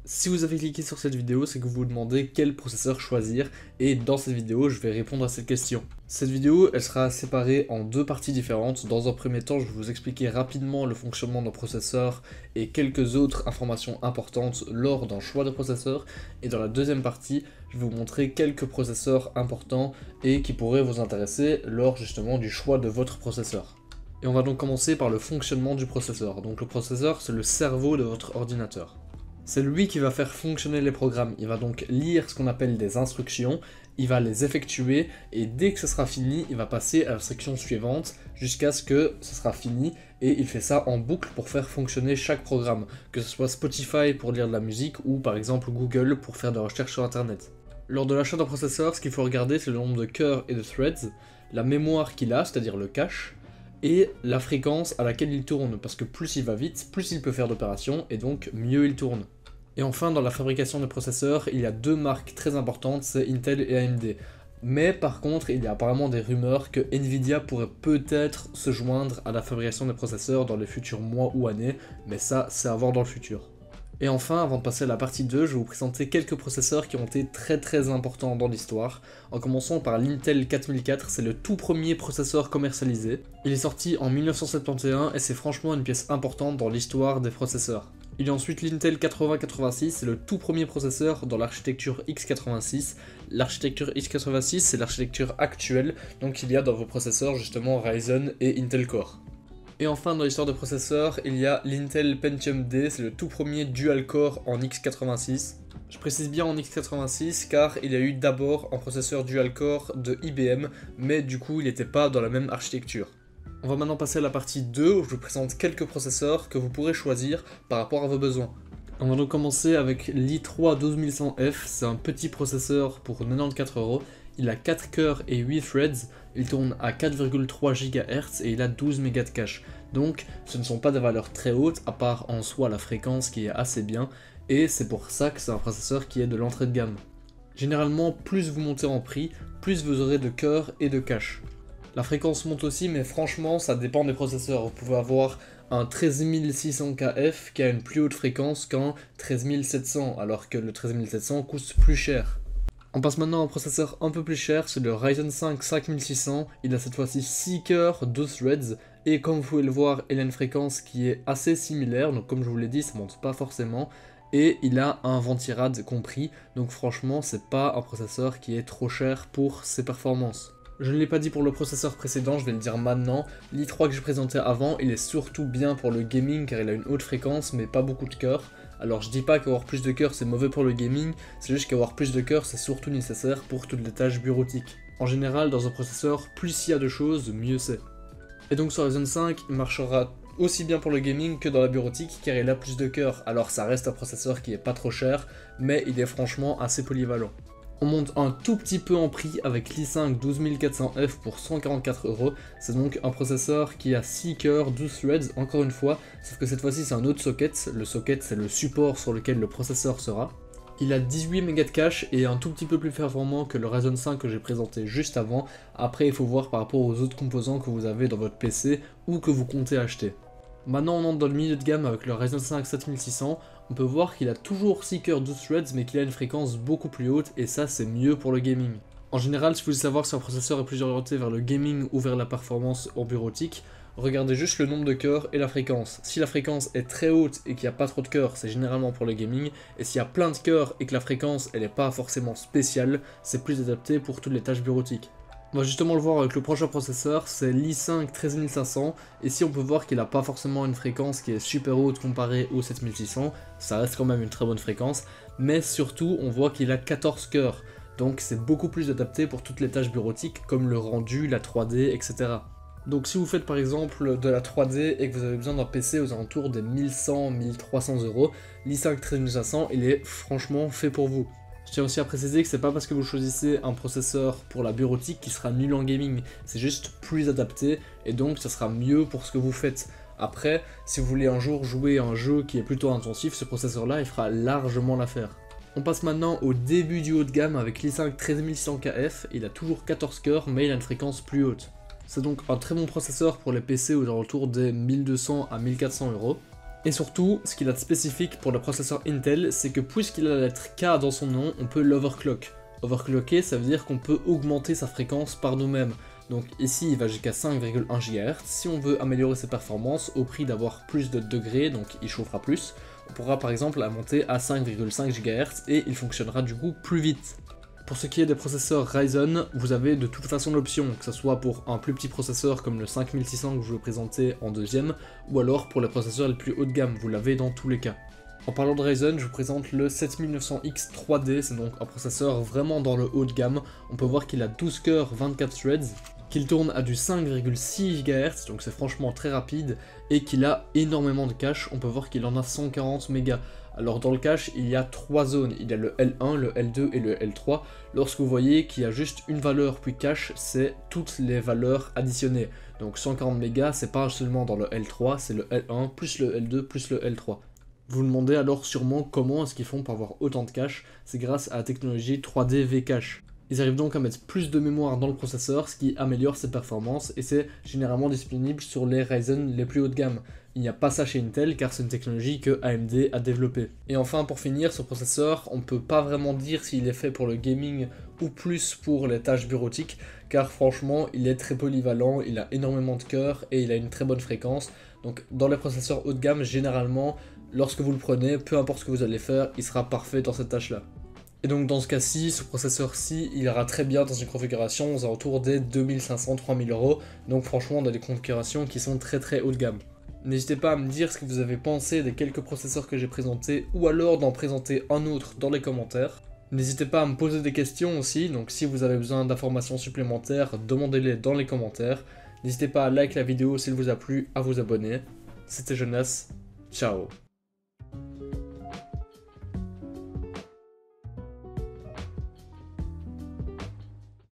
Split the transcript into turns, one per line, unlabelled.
Si vous avez cliqué sur cette vidéo, c'est que vous vous demandez quel processeur choisir, et dans cette vidéo, je vais répondre à cette question. Cette vidéo, elle sera séparée en deux parties différentes. Dans un premier temps, je vais vous expliquer rapidement le fonctionnement d'un processeur et quelques autres informations importantes lors d'un choix de processeur. Et dans la deuxième partie, je vais vous montrer quelques processeurs importants et qui pourraient vous intéresser lors justement du choix de votre processeur. Et on va donc commencer par le fonctionnement du processeur. Donc le processeur, c'est le cerveau de votre ordinateur. C'est lui qui va faire fonctionner les programmes. Il va donc lire ce qu'on appelle des instructions, il va les effectuer et dès que ce sera fini, il va passer à l'instruction suivante jusqu'à ce que ce sera fini et il fait ça en boucle pour faire fonctionner chaque programme, que ce soit Spotify pour lire de la musique ou par exemple Google pour faire de la recherche sur internet. Lors de l'achat d'un processeur, ce qu'il faut regarder, c'est le nombre de cœurs et de threads, la mémoire qu'il a, c'est-à-dire le cache, et la fréquence à laquelle il tourne, parce que plus il va vite, plus il peut faire d'opérations et donc mieux il tourne. Et enfin, dans la fabrication des processeurs, il y a deux marques très importantes, c'est Intel et AMD. Mais par contre, il y a apparemment des rumeurs que Nvidia pourrait peut-être se joindre à la fabrication des processeurs dans les futurs mois ou années, mais ça, c'est à voir dans le futur. Et enfin, avant de passer à la partie 2, je vais vous présenter quelques processeurs qui ont été très importants dans l'histoire, en commençant par l'Intel 4004, c'est le tout premier processeur commercialisé. Il est sorti en 1971 et c'est franchement une pièce importante dans l'histoire des processeurs. Il y a ensuite l'Intel 8086, c'est le tout premier processeur dans l'architecture x86. L'architecture x86, c'est l'architecture actuelle, donc il y a dans vos processeurs justement Ryzen et Intel Core. Et enfin, dans l'histoire de processeurs, il y a l'Intel Pentium D, c'est le tout premier dual-core en x86. Je précise bien en x86 car il y a eu d'abord un processeur dual-core de IBM, mais du coup il n'était pas dans la même architecture. On va maintenant passer à la partie 2 où je vous présente quelques processeurs que vous pourrez choisir par rapport à vos besoins. On va donc commencer avec l'i3 12100F, c'est un petit processeur pour 94€. Il a 4 cœurs et 8 threads, il tourne à 4,3 GHz et il a 12 Mb de cache. Donc ce ne sont pas des valeurs très hautes, à part en soi la fréquence qui est assez bien, et c'est pour ça que c'est un processeur qui est de l'entrée de gamme. Généralement, plus vous montez en prix, plus vous aurez de cœurs et de cache. La fréquence monte aussi, mais franchement ça dépend des processeurs. Vous pouvez avoir un 13600KF qui a une plus haute fréquence qu'un 13700, alors que le 13700 coûte plus cher. On passe maintenant à un processeur un peu plus cher, c'est le Ryzen 5 5600, il a cette fois-ci 6 cœurs, 2 threads, et comme vous pouvez le voir, il a une fréquence qui est assez similaire, donc comme je vous l'ai dit, ça monte pas forcément, et il a un ventirad compris, donc franchement c'est pas un processeur qui est trop cher pour ses performances. Je ne l'ai pas dit pour le processeur précédent, je vais le dire maintenant, l'i3 que j'ai présenté avant, il est surtout bien pour le gaming car il a une haute fréquence mais pas beaucoup de cœurs. Alors je dis pas qu'avoir plus de cœurs c'est mauvais pour le gaming, c'est juste qu'avoir plus de cœurs c'est surtout nécessaire pour toutes les tâches bureautiques. En général dans un processeur, plus il y a de choses, mieux c'est. Et donc sur Ryzen 5, il marchera aussi bien pour le gaming que dans la bureautique car il a plus de cœurs. Alors ça reste un processeur qui est pas trop cher, mais il est franchement assez polyvalent. On monte un tout petit peu en prix avec l'i5 12400F pour 144€. C'est donc un processeur qui a 6 cœurs, 12 threads, encore une fois, sauf que cette fois-ci c'est un autre socket. Le socket c'est le support sur lequel le processeur sera. Il a 18 Mb de cache et un tout petit peu plus performant que le Ryzen 5 que j'ai présenté juste avant. Après il faut voir par rapport aux autres composants que vous avez dans votre PC ou que vous comptez acheter. Maintenant on entre dans le milieu de gamme avec le Ryzen 5 7600, on peut voir qu'il a toujours 6 cœurs 12 threads mais qu'il a une fréquence beaucoup plus haute et ça c'est mieux pour le gaming. En général, si vous voulez savoir si un processeur est plus orienté vers le gaming ou vers la performance en bureautique, regardez juste le nombre de cœurs et la fréquence. Si la fréquence est très haute et qu'il n'y a pas trop de cœurs, c'est généralement pour le gaming, et s'il y a plein de cœurs et que la fréquence elle n'est pas forcément spéciale, c'est plus adapté pour toutes les tâches bureautiques. On va justement le voir avec le prochain processeur, c'est l'i5 13500, et ici on peut voir qu'il n'a pas forcément une fréquence qui est super haute comparée au 7600, ça reste quand même une très bonne fréquence, mais surtout on voit qu'il a 14 cœurs, donc c'est beaucoup plus adapté pour toutes les tâches bureautiques comme le rendu, la 3D, etc. Donc si vous faites par exemple de la 3D et que vous avez besoin d'un PC aux alentours des 1100-1300€, l'i5 13500 il est franchement fait pour vous. Je tiens aussi à préciser que c'est pas parce que vous choisissez un processeur pour la bureautique qui sera nul en gaming, c'est juste plus adapté et donc ça sera mieux pour ce que vous faites. Après, si vous voulez un jour jouer à un jeu qui est plutôt intensif, ce processeur là il fera largement l'affaire. On passe maintenant au début du haut de gamme avec l'i5 13600KF, il a toujours 14 cœurs mais il a une fréquence plus haute. C'est donc un très bon processeur pour les PC aux alentours des 1200 à 1400€. Et surtout, ce qu'il a de spécifique pour le processeur Intel, c'est que puisqu'il a la lettre K dans son nom, on peut l'overclock. Overclocker, ça veut dire qu'on peut augmenter sa fréquence par nous-mêmes. Donc ici, il va jusqu'à 5,1 GHz. Si on veut améliorer ses performances au prix d'avoir plus de degrés, donc il chauffera plus, on pourra par exemple la monter à 5,5 GHz et il fonctionnera du coup plus vite. Pour ce qui est des processeurs Ryzen, vous avez de toute façon l'option, que ce soit pour un plus petit processeur comme le 5600 que je vais présenter en deuxième, ou alors pour les processeurs les plus haut de gamme, vous l'avez dans tous les cas. En parlant de Ryzen, je vous présente le 7900X 3D, c'est donc un processeur vraiment dans le haut de gamme. On peut voir qu'il a 12 cœurs, 24 threads, qu'il tourne à du 5,6 GHz, donc c'est franchement très rapide, et qu'il a énormément de cache, on peut voir qu'il en a 140 mégas. Alors dans le cache, il y a 3 zones, il y a le L1, le L2 et le L3. Lorsque vous voyez qu'il y a juste une valeur puis cache, c'est toutes les valeurs additionnées. Donc 140 mégas, c'est pas seulement dans le L3, c'est le L1 plus le L2 plus le L3. Vous vous demandez alors sûrement comment est-ce qu'ils font pour avoir autant de cache, c'est grâce à la technologie 3D V-Cache. Ils arrivent donc à mettre plus de mémoire dans le processeur, ce qui améliore ses performances, et c'est généralement disponible sur les Ryzen les plus haut de gamme. Il n'y a pas ça chez Intel car c'est une technologie que AMD a développée. Et enfin pour finir, ce processeur, on ne peut pas vraiment dire s'il est fait pour le gaming ou plus pour les tâches bureautiques, car franchement il est très polyvalent, il a énormément de cœur et il a une très bonne fréquence. Donc dans les processeurs haut de gamme, généralement, lorsque vous le prenez, peu importe ce que vous allez faire, il sera parfait dans cette tâche-là. Et donc dans ce cas-ci, ce processeur-ci, il ira très bien dans une configuration aux alentours des 2500-3000 €, donc franchement on a des configurations qui sont très haut de gamme. N'hésitez pas à me dire ce que vous avez pensé des quelques processeurs que j'ai présentés, ou alors d'en présenter un autre dans les commentaires. N'hésitez pas à me poser des questions aussi, donc si vous avez besoin d'informations supplémentaires, demandez-les dans les commentaires. N'hésitez pas à liker la vidéo s'il vous a plu, à vous abonner. C'était Jonas, ciao.